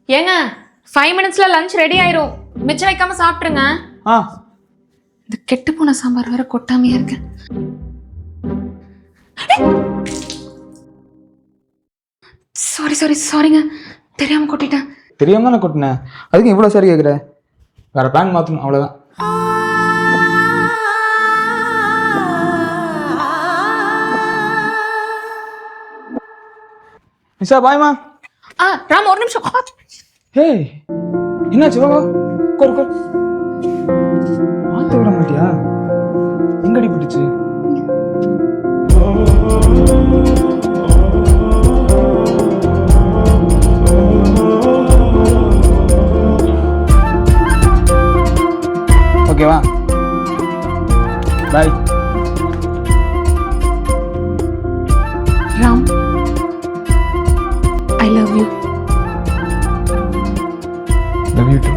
ஏங்க 5 minutesல lunch ready ஆயிரும். மிச்சம் வைக்காம சாப்பிட்டுருங்க. இந்த கெட்டு போன சாம்பார் வேற கொட்டாமையா இருக்கு. சாரிங்க, தெரியாம கொட்டிட்டேன். தெரியாம நான் கொட்டினேன், அதுக்கு இவ்வளோ சரி கேட்குற? வேற பிளான் மாற்றணும், அவ்வளோதான். நிஷா பாய்மா. ராம் ஒரு நிமிஷம். ஹே என்னாச்சு? வா கோர் மாற்ற விட மாட்டியா? எங்கடி பிடிச்சு? ஓகேவா, bye. Ram, I love you. Love you too.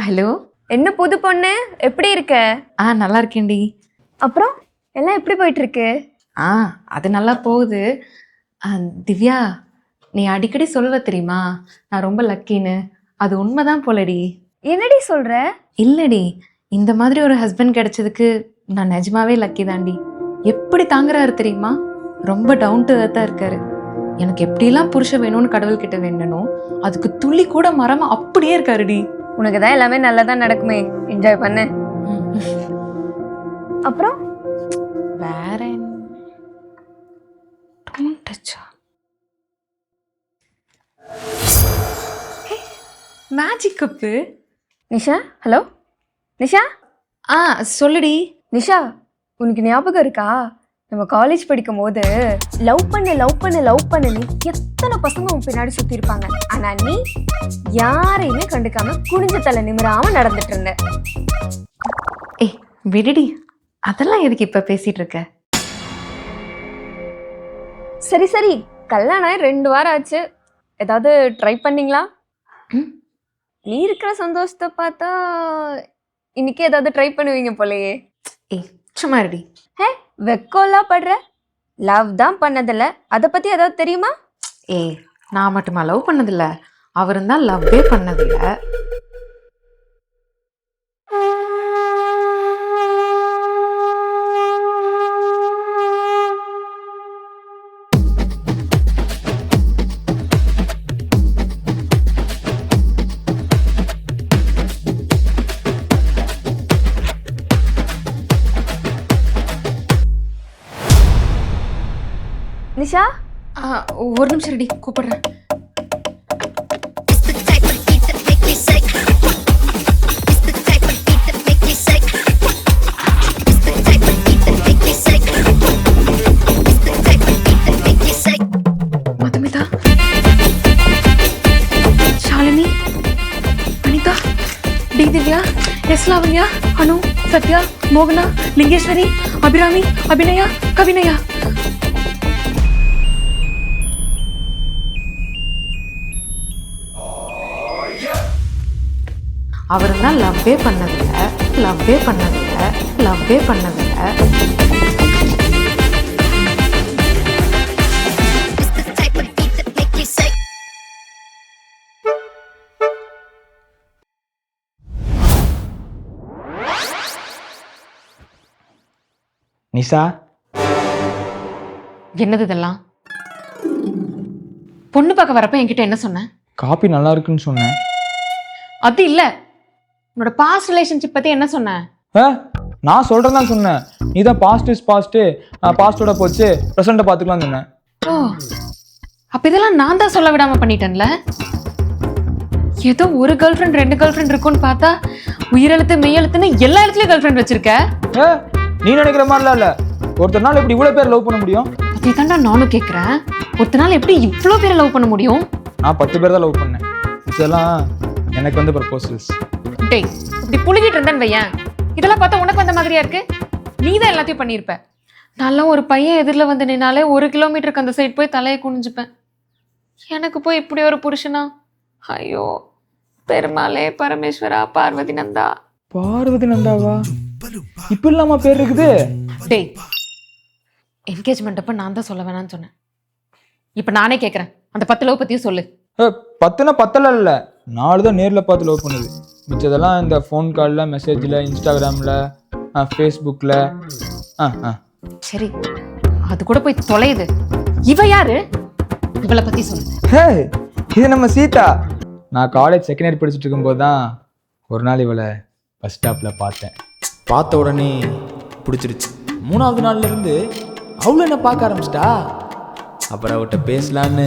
Hello. என்ன புது பொண்ணு, எப்படி இருக்க? நல்லா இருக்கேன்டி. அப்புறம் எல்லாம் எப்படி போயிட்டு இருக்கு? அது நல்லா போகுது. திவ்யா, நீ அடிக்கடி சொல்லுவ தெரியுமா, நான் ரொம்ப லக்கின்னு. அது உண்மைதான் போலடி. என்னடி சொல்ற? இல்லடி, இந்த மாதிரி ஒரு ஹஸ்பண்ட் கிடைச்சதுக்கு நான் நிஜமாவே லக்கி தாண்டி. எப்படி தாங்குறாரு தெரியுமா? ரொம்ப டவுன் டு எர்த்தா இருக்காரு. எனக்கு எப்படிலாம் புருஷன் வேணும்னு கடவுள்கிட்ட வேண்டணும், அதுக்கு துளி கூட மரமா அப்படியே இருக்காருடி. உனக்கு தான் எல்லாமே நல்லதான் நடக்குமே, என்ஜாய் பண்ணு. அப்புறம் வேற magic cup. Nisha, hello Nisha. சொல்லுடி. நிஷா, உனக்கு ஞாபகம் இருக்கா, நம்ம காலேஜ் படிக்கும் போது லவ் பண்ணு எத்தனை பசங்க உன் பின்னாடி சுத்தி இருப்பாங்க, ஆனா நீ யாரையுமே கண்டுக்காம குனிஞ்ச தலை நிமிராம நடந்துட்டு இருந்த. விடுடி, அதெல்லாம் எதுக்கு இப்ப பேசிட்டு இருக்க? சரி, கல்யாணம் 2 வாரம் ஆச்சு, ஏதாவது ட்ரை பண்ணீங்களா? நீ இருக்கிற சந்தோஷத்தை பார்த்தா இன்னைக்கு ஏதாவது ட்ரை பண்ணுவீங்க போலயே. சும்மா இருடி. வெக்கோலாம் படுற? லவ் தான் பண்ணதில்ல, அதை பத்தி ஏதாவது தெரியுமா? நான் மட்டுமா லவ் பண்ணதில்ல, அவரும் தான் லவ்வே பண்ணதில்ல. நிஷா, ஒரு நிமிஷம் ரெடி, கூப்பிடுறேன். மதுமிதா, ஷாலினி, அனிதா, டி திவ்யா, எஸ் லாவண்யா, அனு, சத்யா, மோகனா, லிங்கேஸ்வரி, அபிராமி, அபிநயா, கவினயா. அவரும் தான் லவ்வே பண்ணதில்லை. நிஷா, என்னது இதெல்லாம்? பொண்ணு பார்க்க வரப்ப என்கிட்ட என்ன சொன்ன? காபி நல்லா இருக்குன்னு சொன்னேன். அது இல்ல, உன்னோட பாஸ்ட் ரிலேஷன்ஷிப் பத்தி என்ன சொன்ன? நான் சொல்றதான் சொன்னேன். நீ தான் பாஸ்ட் இஸ் பாஸ்ட், பாஸ்டோட போச்சு, ப்ரெசென்ட்டை பார்த்துக்கலாம் சொன்னேன். அப்ப இதெல்லாம் நான் தான் சொல்ல விடாம பண்ணிட்டேன்ல. ஏதோ ஒரு கேர்ள் ஃப்ரெண்ட் 2 கேர்ள் ஃப்ரெண்ட் இருக்குன்னு பார்த்தா உயிரெழுத்து மெய்யெழுத்துன்னு எல்லா இடத்துலயும் கேர்ள் ஃப்ரெண்ட் வச்சிருக்க. நீ நினைக்கிற மாதிரிலாம் இல்ல. ஒருத்தர் நாள் எப்படி இவ்வளவு பேர் லவ் பண்ண முடியும்? அதே தாண்டா நானும் கேட்கிறேன். ஒருத்தர் நாள் எப்படி இவ்வளோ பேரை லவ் பண்ண முடியும்? நான் 10 பேர் தான் லவ் பண்ணேன். இதெல்லாம் எனக்கு வந்து ப்ரப்போசல்ஸ். டேய், இப்படி புழுகிட்டு இருந்தேன்னு வையேன், இதெல்லாம் பார்த்தா உனக்கு வந்த மாதிரியா இருக்கு? நீ தான் எல்லாத்தையும் பண்ணியிருப்ப. நல்லா ஒரு பையன் எதிரில் வந்து நின்னாலே 1 கிலோமீட்டருக்கு அந்த சைடு போய் தலையை குனிஞ்சுப்பேன். எனக்கு போய் இப்படி ஒரு புருஷனா? ஐயோ, பெருமாளே பரமேஸ்வரா பார்வதி நந்தா. பார்வதி நந்தாவா? இப்ப இல்லாம பேர் இருக்குது. டேய், என்கேஜ்மெண்ட் அப்ப நான் தான் சொல்ல வேணாம்னு சொன்னேன். இப்ப நானே கேக்குறேன், அந்த 10 லவ் பத்தியும் சொல்லு. 10னா 10 இல்ல, 4 தான் நேர்ல பார்த்து லவ் பண்ணுது. மிச்சதெல்லாம் இந்த ஃபோன் கால்ல, மெசேஜ்ல, இன்ஸ்டாகிராம்ல, ஃபேஸ்புக்ல. சரி, அது கூட போய் தொலையுது. இவ யாரு? இவளை பத்தி சொல்லு. ஹே, இது நம்ம சீதா. நான் காலேஜ் செகண்ட் இயர் படிச்சுட்டு இருக்கும்போது தான் ஒரு நாள் இவளை பஸ் ஸ்டாப்ல பார்த்தேன். பார்த்த உடனே பிடிச்சிருச்சு. 3வது நாள்ல இருந்து அவளும் என்ன பார்க்க ஆரம்பிச்சிட்டா. அப்புறம் அவட்ட பேசலான்னு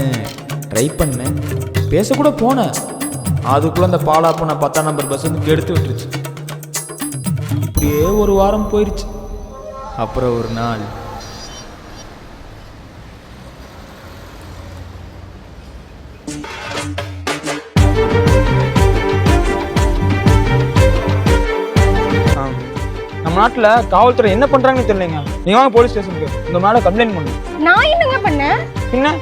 ட்ரை பண்ணேன், பேசக்கூட போனேன். அதுக்குள்ள அந்த பாலா போன 10ஆம் நம்பர் பஸ் வந்து கெடுத்து விட்டுருச்சு. இப்படியே ஒரு வாரம் போயிடுச்சு. அப்புறம் ஒரு நாள் நம்ம நாட்டுல காவல்துறை என்ன பண்றாங்கன்னு தெரியலங்க. நீங்க வாங்க போலீஸ் ஸ்டேஷனுக்கு, உங்க மேல கம்ப்ளைண்ட் பண்ணு. நான் என்னங்க பண்ணேன்? பின்ன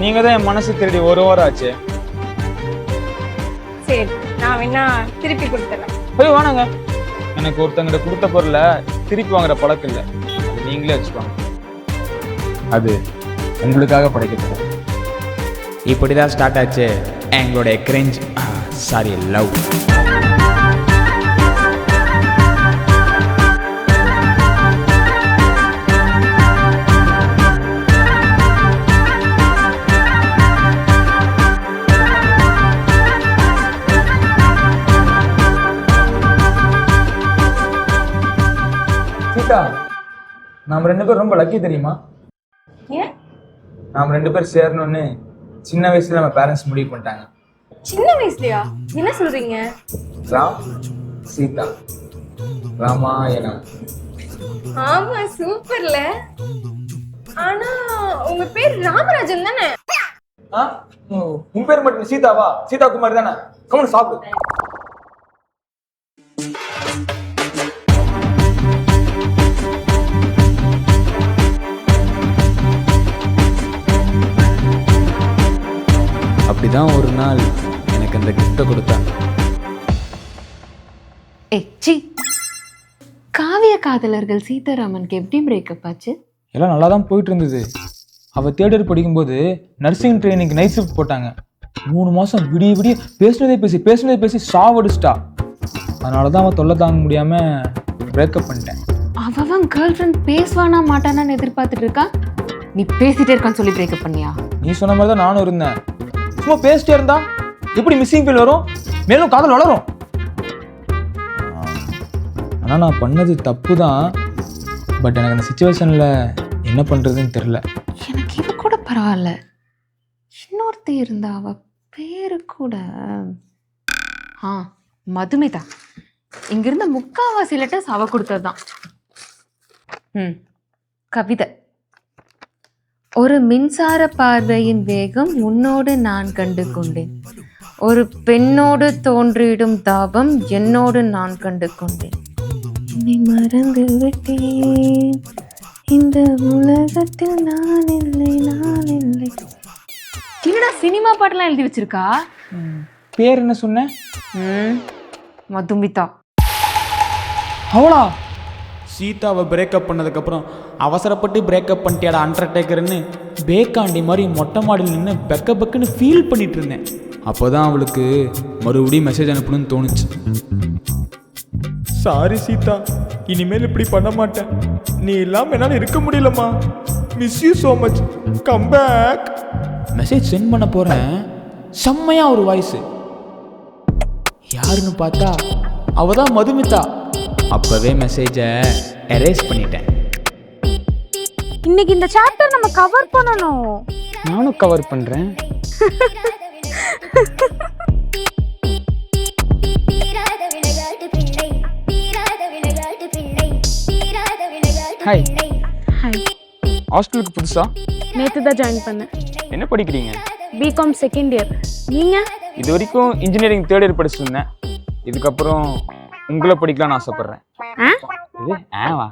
நீங்க தான் என் மனசு திருடி ஒரு வாரம் ஆச்சு. சரி, நான் வேணா திருப்பி கொடுத்துறேன். போய் வாங்க. எனக்கு ஒருத்தங்கிட்ட கொடுத்த பொருளை திருப்பி வாங்குற பழக்கம் இல்லை, அது நீங்களே வச்சுக்கோங்க. அது உங்களுக்காக படைக்கப்படும். இப்படிதான் ஸ்டார்ட் ஆச்சு எங்களுடைய கிரிஞ்ச், சாரி, லவ். சீதா, நாம 2 பேரும் ரொம்ப லக்கி தெரியுமா? ஏன்? நாம 2 பேரும் சேரணும்னு சின்ன வயசுல நம்ம பேரண்ட்ஸ் முடிவு பண்ணிட்டாங்க. சின்ன வயசுலயா? என்ன சொல்றீங்க? ராம் சீதா, ராமாயணம். ஆமா, சூப்பர்ல. ஆனா உங்க பேர் ராமராஜன் தானே? உன் பேர் மட்டும் சீதாவா? சீதா குமார் தானே? கமன் சாப்பிடு. அப்படிதான் ஒரு நாள் எனக்கு அந்த கிஃப்ட்டை கொடுத்தாங்க. காவிய காதலர்கள் சீதாராமனுக்கு எப்படி பிரேக்கப் ஆச்சு? எல்லாம் நல்லா தான் போயிட்டு இருந்தது. அவள் தேர்ட் இயர் படிக்கும்போது நர்சிங் ட்ரைனிங்க்கு நைட் ஷிஃப்ட் போட்டாங்க. 3 மாதம் விடிய விடிய பேசுனதே பேசி சாவடிச்சிட்டா. அதனால தான் அவன் தொல்லை தாங்க முடியாமல் பிரேக்கப் பண்ணிட்டேன். அவன் கேர்ள் ஃப்ரெண்ட் பேசுவானா மாட்டானான்னு எதிர்பார்த்துட்டு இருக்கா, நீ பேசிட்டே இருக்கான்னு சொல்லி பிரேக்கப் பண்ணியா? நீ சொன்ன மாதிரி தான் நானும் இருந்தேன். சும்மா பேசிட்டே இருந்தா எப்படி மிஸ்ஸிங் ஃபீல் வரும், மேலும் காதல் வளரும். ஆனால் நான் பண்ணது தப்பு தான். பட் எனக்கு அந்த சுச்சுவேஷனில் என்ன பண்ணுறதுன்னு தெரில. எனக்கு இது கூட பரவாயில்ல, இன்னொருத்தி இருந்தா, அவ பேரு கூட மதுமிதா. இங்கிருந்த முக்காவாசி லெட்டர்ஸ் அவ கொடுத்ததுதான். கவிதை. ஒரு மின்சார பார்வையின் வேகம் உன்னோடு நான் கண்டு கொண்டேன். ஒரு பெண்ணோடு தோன்றிடும் தாபம் என்னோடு நான் கண்டு கொண்டேன். என்னை மறந்து விட்டேன், இந்த உலகத்தில் நான் இல்லை. என்னடா சினிமா பாட்டெல்லாம் எழுதி வச்சிருக்கா? பேர் என்ன சொன்ன? மதுமிதா. அவளா? சீதாவை பிரேக்கப் பண்ணதுக்கப்புறம் அவசரப்பட்டு பிரேக்கப் பண்ணிட்டியாடா அண்டர்டேக்கர்னு பேக்காண்டி மாதிரி மொட்டை மாடியில் நின்று பெக்குன்னு ஃபீல் பண்ணிட்டு இருந்தேன். அப்போ தான் அவளுக்கு மறுபடியும் மெசேஜ் அனுப்பணும்னு தோணுச்சு. சாரி சீதா, இனிமேல் இப்படி பண்ண மாட்டேன். நீ இல்லாமல் என்னால் இருக்க முடியலம்மா. Miss you so much, come back. Message sent பண்ண போகிறேன், செம்மையாக ஒரு வாய்ஸு. யாருன்னு பார்த்தா அவ தான் மதுமிதா. அப்பவே மெசேஜை எரேஸ் பண்ணிட்டேன். இன்னைக்கு இந்த சாப்டர் நம்ம கவர் பண்ணணும். நானும் கவர் பண்றேன். ஹாய். ஹாய். ஹாஸ்டலுக்கு புதுசா? நேத்து தான் ஜாயின் பண்ணேன். என்ன படிக்கிறீங்க? B Com second year. நீங்க? இது வரைக்கும் இன்ஜினியரிங் தேர்ட் இயர் படிச்சுட்டு இருந்தேன். இதுக்கப்புறம் உங்களை படிக்கலாம்னு ஆசைப்படுறேன். இது ஆவா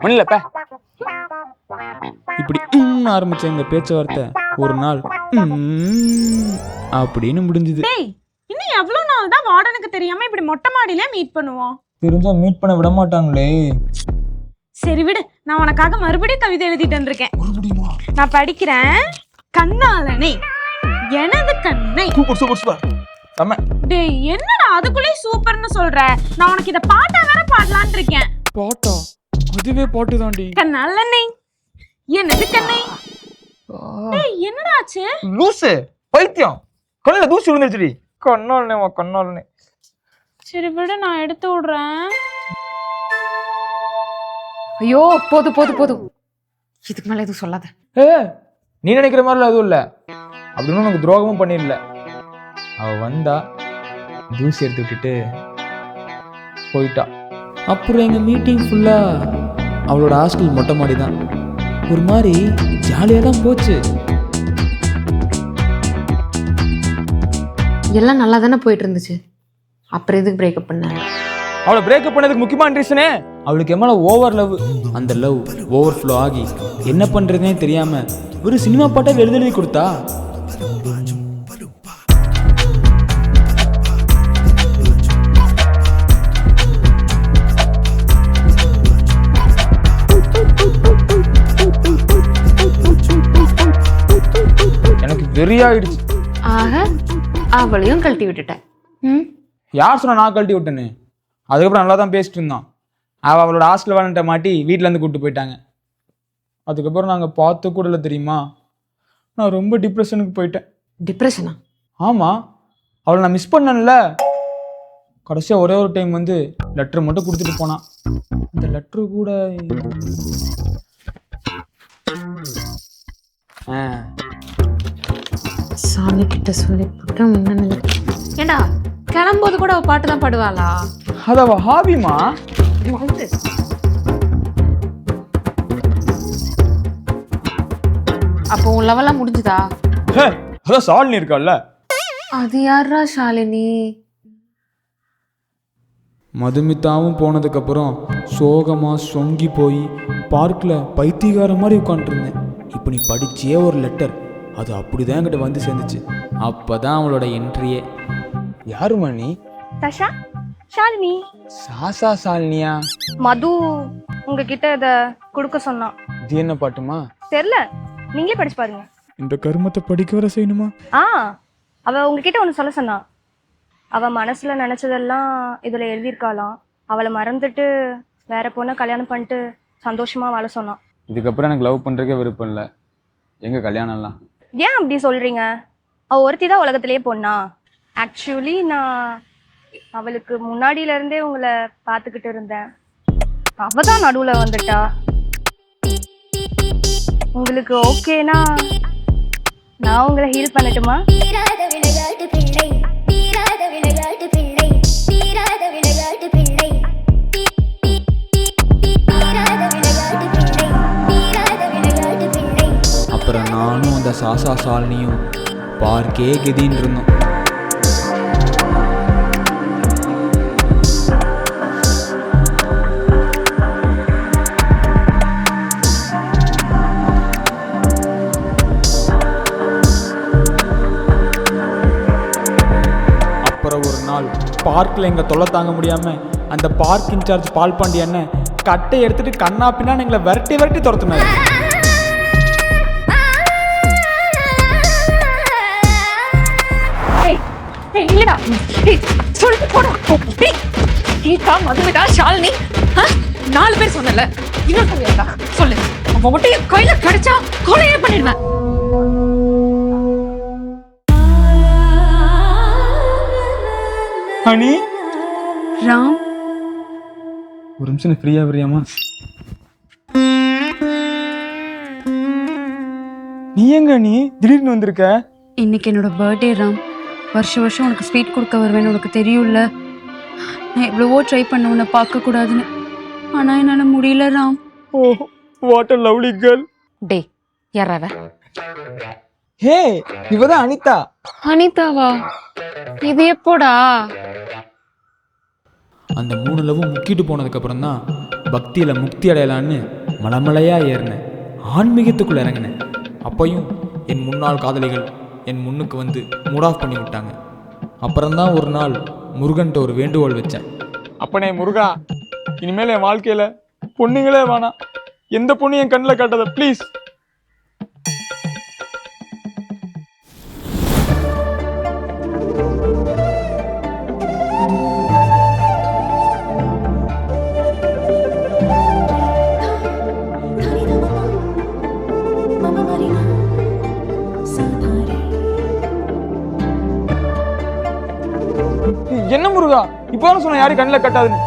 ஒன்றும் இல்லைப்ப. இப்படி ஆரம்பிச்ச இந்த பேச்சுவார்த்தை ஒரு நாள் அப்படின்னு முடிஞ்சுது. டேய், இன்னும் எவ்வளவு நாள் தான் வார்டனுக்கு தெரியாம இப்படி மொட்டை மாடியில மீட் பண்ணுவோம்? தெரிஞ்சா மீட் பண்ண விட மாட்டாங்களே. சரி விடு, நான் உனக்காக மறுபடியும் கவிதை எழுதிட்டு வந்திருக்கேன். நான் படிக்கிறேன். கண்ணாலனே எனது கண்ணை. Super super super. செம்ம. டேய், என்னடா அதுக்குள்ளே சூப்பர்னு சொல்ற? நான் உனக்கு இத பாட்டா வேற பாடலாம்னு இருக்கேன். பாட்டா? அதுவே பாட்டு தாண்டி. கண்ணாலனே எனது கண்ணை. டேய், என்னடா ஆச்சு? லூசு, பைத்தியம், கண்ணுல தூசி விழுந்துருச்சுடி. கண்ணாலனேவா கண்ணாலனே. சரி விடு, நான் எடுத்து விடுறேன். ஐயோ போதும் போதும் போதும், இதுக்கு மேல எதுவும் சொல்லாத. நீ நினைக்கிற மாதிரிலாம் எதுவும் இல்லை. அப்படின்னு உனக்கு துரோகமும் பண்ணிடல. அவ வந்தா ஜூஸ் எடுத்து விட்டுட்டு போயிட்டா. அப்புறம் எங்கள் மீட்டிங் ஃபுல்லாக அவளோட ஹாஸ்டல் மொட்டை மாடி தான். ஒரு மாதிரி ஜாலியாக தான் போச்சு. எல்லாம் நல்லா தானே போயிட்டு இருந்துச்சு, அப்புறம் எதுக்கு பிரேக்கப் பண்ண? அவளை பிரேக்கப் பண்ணதுக்கு முக்கியமான ரீசனே அவளுக்கு என் மேலே ஓவர் லவ். அந்த லவ் ஓவர் ஃப்ளோ ஆகி என்ன பண்ணுறதுனே தெரியாமல் ஒரு சினிமா பாட்டை எழுதி கொடுத்தா. எனக்கு வெறியாயிடுச்சு. ஆக அவளையும் கழட்டி விட்டுட்டேன். யார் சொன்னா நான் கழட்டி விட்டேன்னு? அதுக்கப்புறம் நல்லா தான் பேசிட்டு இருந்தான். அவளோட ஹாஸ்டல் வேலைன்ட்ட மாட்டி வீட்டிலேருந்து கூப்பிட்டு போயிட்டாங்க. அதுக்கப்புறம் நாங்கள் பார்த்து கூட இல்லை தெரியுமா. நான் ரொம்ப டிப்ரெஷனுக்கு போயிட்டேன். டிப்ரெஷனா? ஆமாம், அவளை நான் மிஸ் பண்ணல. கடைசியாக ஒரே ஒரு டைம் வந்து லெட்டர் மட்டும் கொடுத்துட்டு போனான். இந்த லெட்ரு கூட சாமி கிட்ட சொல்லி போட்டேன். ஏண்டா கிளம்போது கூட அவ பாட்டு தான் பாடுவாளா? அது அவ ஹாபிமா. அப்போ உன் லெவலாம் முடிஞ்சுதா? அதான் ஷாலினி இருக்கால்ல. அது யாரா ஷாலினி? மதுமிதாவும் போனதுக்கப்புறம் சோகமாக சொங்கி போய் பார்க்கில் பைத்தியகார மாதிரி உட்காந்துருந்தேன். இப்போ நீ படிச்சியே ஒரு லெட்டர், அது அப்படிதான் என்கிட்ட வந்து சேர்ந்துச்சு. அப்போ தான் அவளோட என்ட்ரியே. யாருமா நீ? தஷா, ஷாலினி. சாசா ஷாலினியா? மது உங்ககிட்ட இத கொடுக்க சொன்னான். இது என்ன பாட்டுமா? தெரியல, நீங்களே படிச்சு பாருங்க. இந்த கருமத்தை படிக்க வர செய்யணுமா? அவ உங்ககிட்ட ஒன்று சொல்ல சொன்னான். அவ மனசுல நினைச்சதெல்லாம் இதுல எழுதியிருக்காளாம். அவளை மறந்துட்டு வேற பொண்ணை கல்யாணம் பண்ணிட்டு சந்தோஷமா வாழ சொன்னான். இதுக்கப்புறம் எனக்கு லவ் பண்றதுக்கே விருப்பம் இல்லை. எங்க கல்யாணம்லாம்? ஏன் அப்படி சொல்றீங்க? அவ ஒருத்தி தான் உலகத்திலேயே பொண்ணா? ஆக்சுவலி நான் அவளுக்கு முன்னாடியில இருந்தே உங்களை பார்த்துக்கிட்டு இருந்தேன். அவ தான் நடுவுல வந்துட்டா. உங்களுக்கு ஓகேனா நான் உங்களை ஹீல் பண்ணட்டுமா? அப்புறம் நானும் அந்த சாசா ஷாலினியும் பார்க்கே கதின்னு இருந்தோம். ஒரு நாள் பார்க்கில் எங்கள் தொல்லை தாங்க முடியாமல் அந்த பார்க் இன்சார்ஜ் பால்பாண்டி அண்ணன் கட்டை எடுத்துட்டு கண்ணா பின்னா எங்களை விரட்டி விரட்டி துரத்துனாரு. மதுமிதா, ஷாலினி, 4 பேர் சொன்னல, இன்னும் சொல்லிருக்கா சொல்லு. அவன் மட்டும் என் கையில கிடைச்சா கொலையே பண்ணிடுவேன். அனி, ராம், ஒரு நிமிஷம் ஃப்ரீயா வரியாமா? நீ எங்க நீ திடீர்னு வந்திருக்க? இன்னைக்கு என்னோட பர்த்டே ராம். வருஷம் உனக்கு ஸ்வீட் கொடுக்க வருவேன்னு உனக்கு தெரியும்ல. நான் எவ்வளவோ ட்ரை பண்ண உன்னை பார்க்கக்கூடாதுன்னு, ஆனால் என்னால் முடியல ராம். ஓ, வாட் அ லவ்லி கேர்ள். டே, யாராவ? ஹே, இவதான் அனிதா. அனிதாவா? இது எப்போடா? அந்த 3 லவ்வும் முக்கிட்டு போனதுக்கப்புறம் தான் பக்தியில் முக்தி அடையலான்னு மலமலையாக ஏறினேன். ஆன்மீகத்துக்குள்ளே இறங்கினேன். அப்பையும் என் முன்னாள் காதலிகள் என் முன்னுக்கு வந்து மூட் ஆஃப் பண்ணி விட்டாங்க. அப்புறம்தான் ஒரு நாள் முருகன்ட்ட ஒரு வேண்டுகோள் வச்சேன். அப்பனே முருகா, இனிமேல் என் வாழ்க்கையில் பொண்ணுங்களே வேணாம், எந்த பொண்ணு என் கண்ணில் காட்டாத ப்ளீஸ். என்ன முருகா, இப்போதான் சொன்ன யாரும் கண்ணில் கட்டாதுன்னு.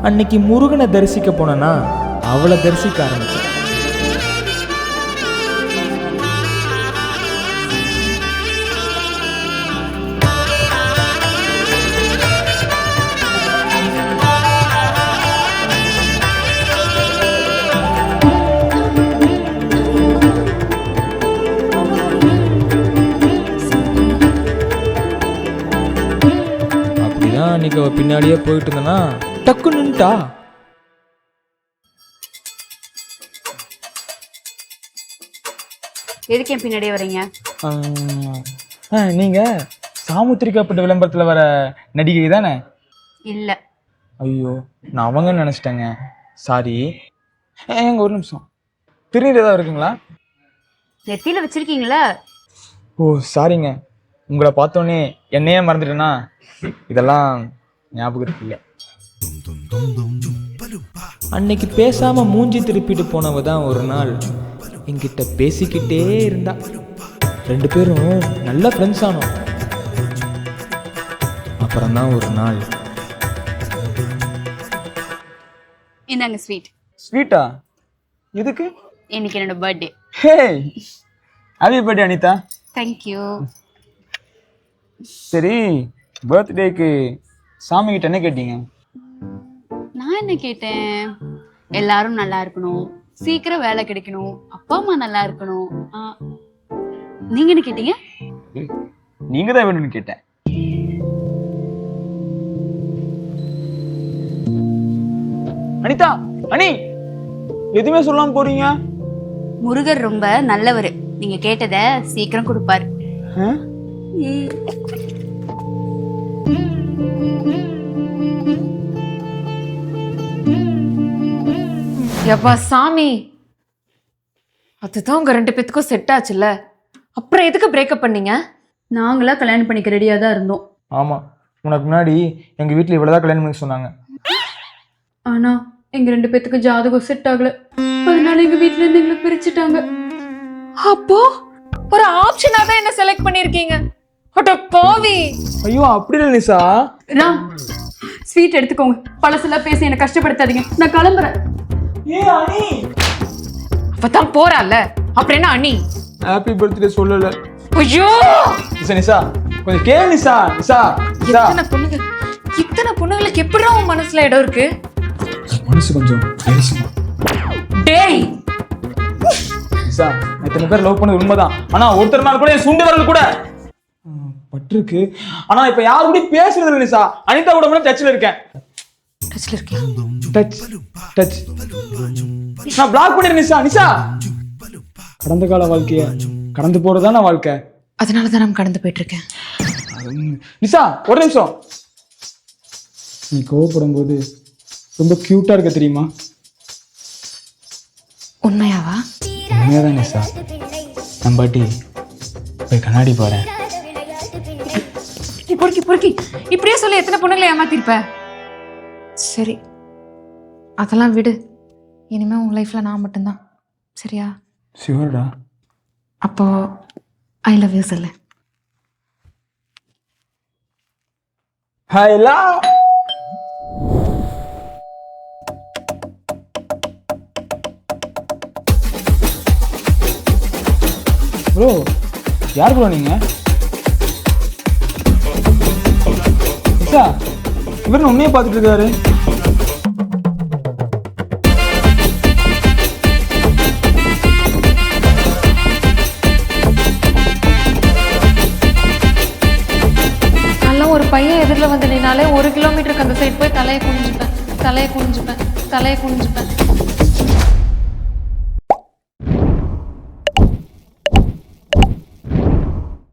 அன்னைக்கு முருகனை தரிசிக்க போனா அவளை தரிசிக்க ஆரம்பிச்சேன். அப்படிதான் அன்னைக்கு அவ பின்னாடியே போயிட்டு இருந்தேன்னா டக்கு நின்ட்டா. எதுக்கு என் பின்னாடியே வரீங்க? நீங்க சாமுத்திரிக்கப்பட்ட விளம்பரத்தில் வர நடிகை தானே? இல்ல. ஐயோ, நான் அவங்கன்னு நினச்சிட்டேங்க, சாரி. எங்க ஒரு நிமிஷம், திருநீர் ஏதாவது இருக்குங்களா? நெத்தியில வச்சிருக்கீங்களா? ஓ சாரிங்க, உங்களை பார்த்தோன்னே என்னையே மறந்துட்டேன்னா இதெல்லாம் ஞாபகத்துக்கு இல்லை. அன்னைக்கு பேசாம மூஞ்சி திருப்பிட்டு போனவ தான் ஒரு நாள் என்கிட்ட பேசிக்கிட்டே இருந்தா. 2 பேரும் நல்ல ஃப்ரெண்ட்ஸ் ஆனோம். அப்புறம்தான் ஒரு நாள். இந்தாங்க ஸ்வீட். ஸ்வீட்டா? எதுக்கு? இன்னைக்கு என்னோட பர்த்டே. ஹே, ஹாப்பி பர்த்டே அனிதா. தேங்க்யூ. சரி, பர்த்டேக்கு சாமி கிட்ட என்ன கேட்டீங்க? நான் என்ன கேட்டேன்? எல்லாரும் நல்லா இருக்கணும், சீக்கிரம் வேலை கிடைக்கணும், அப்பா அம்மா நல்லா இருக்கணும். நீங்க என்ன கேட்டீங்க? நீங்க தான் வேணும்னு கேட்டேன். அனிதா, அனி, எதுவுமே சொல்லாம போறீங்க? முருகர் ரொம்ப நல்லவர், நீங்க கேட்டதை சீக்கிரம் கொடுப்பாரு. எப்பா சாமி, அதுதான் உங்க 2 பேத்துக்கும் செட் ஆச்சுல்ல, அப்புறம் எதுக்கு பிரேக்கப் பண்ணீங்க? நாங்களா கல்யாணம் பண்ணிக்க ரெடியா தான் இருந்தோம். ஆமா, உனக்கு முன்னாடி எங்க வீட்டுல இவ்வளவுதான் கல்யாணம் பண்ணி சொன்னாங்க. ஆனா எங்க 2 பேத்துக்கு ஜாதகம் செட் ஆகல, அதனால எங்க வீட்ல இருந்து எங்களை பிரிச்சுட்டாங்க. அப்போ ஒரு ஆப்ஷனா தான் என்ன செலக்ட் பண்ணிருக்கீங்க. அட பாவி. ஐயோ, அப்படி இல்லை நிசா. ராம், ஸ்வீட் எடுத்துக்கோங்க, பழசெல்லாம் பேசி என்ன கஷ்டப்படுத்தாதீங்க, நான் கிளம்புறேன். அப்பதான் போறால, அப்புறம் என்ன அண்ணி? ஹாப்பி பர்த்டே சொல்லல. ஐயோ நிசா, நிசா கொஞ்சம் கேளு நிசா. நிசா, நிசா. இத்தனை பொண்ணுங்களுக்கு எப்படி உன் மனசுல இடம் இருக்கு? மனசு கொஞ்சம் டேய் நிசா, இத்தனை பேர் லவ் பண்ணது உண்மைதான், ஆனா ஒருத்தர் மேல கூட சுண்டு வரல் கூட பட்டிருக்கு. ஆனா இப்ப யாரு கூட பேசுறது இல்லை நிசா. அனிதா கூட மட்டும் டச்ல இருக்கேன். டச்ல இருக்கியா? டச் நான் பிளாக் பண்ணிடுறேன் நிசா. நிசா, கடந்த கால வாழ்க்கைய கடந்து போறதான வாழ்க்கை, அதனாலதான் நான் கடந்து போயிட்டு இருக்கேன். நிசா ஒரு நிமிஷம். நீ கோவப்படும் போது ரொம்ப கியூட்டா இருக்க தெரியுமா? உண்மையாவா? உண்மையாதான் நிசா. நம்பாட்டி போய் கண்ணாடி போறேன். பொறுக்கி பொறுக்கி இப்படியே சொல்லி எத்தனை பொண்ணுங்களை ஏமாத்திருப்ப? சரி, அதெல்லாம் விடு. இனிமே உன் லைஃப்ல நான் மட்டும்தான், சரியா? சிவர்டா. அப்போ ஐ லவ் யூ சொல்லு. I love. ப்ரோ, யார் ப்ரோ நீங்க? நிசா, இவர் உண்மையை பார்த்துட்டு இருக்காரு. ஒரு பையன் எதிரில் வந்து நின்னாலே 1 கிலோமீட்டருக்கு அந்த சைடு போய் தலையை குனிஞ்சுப்பேன்.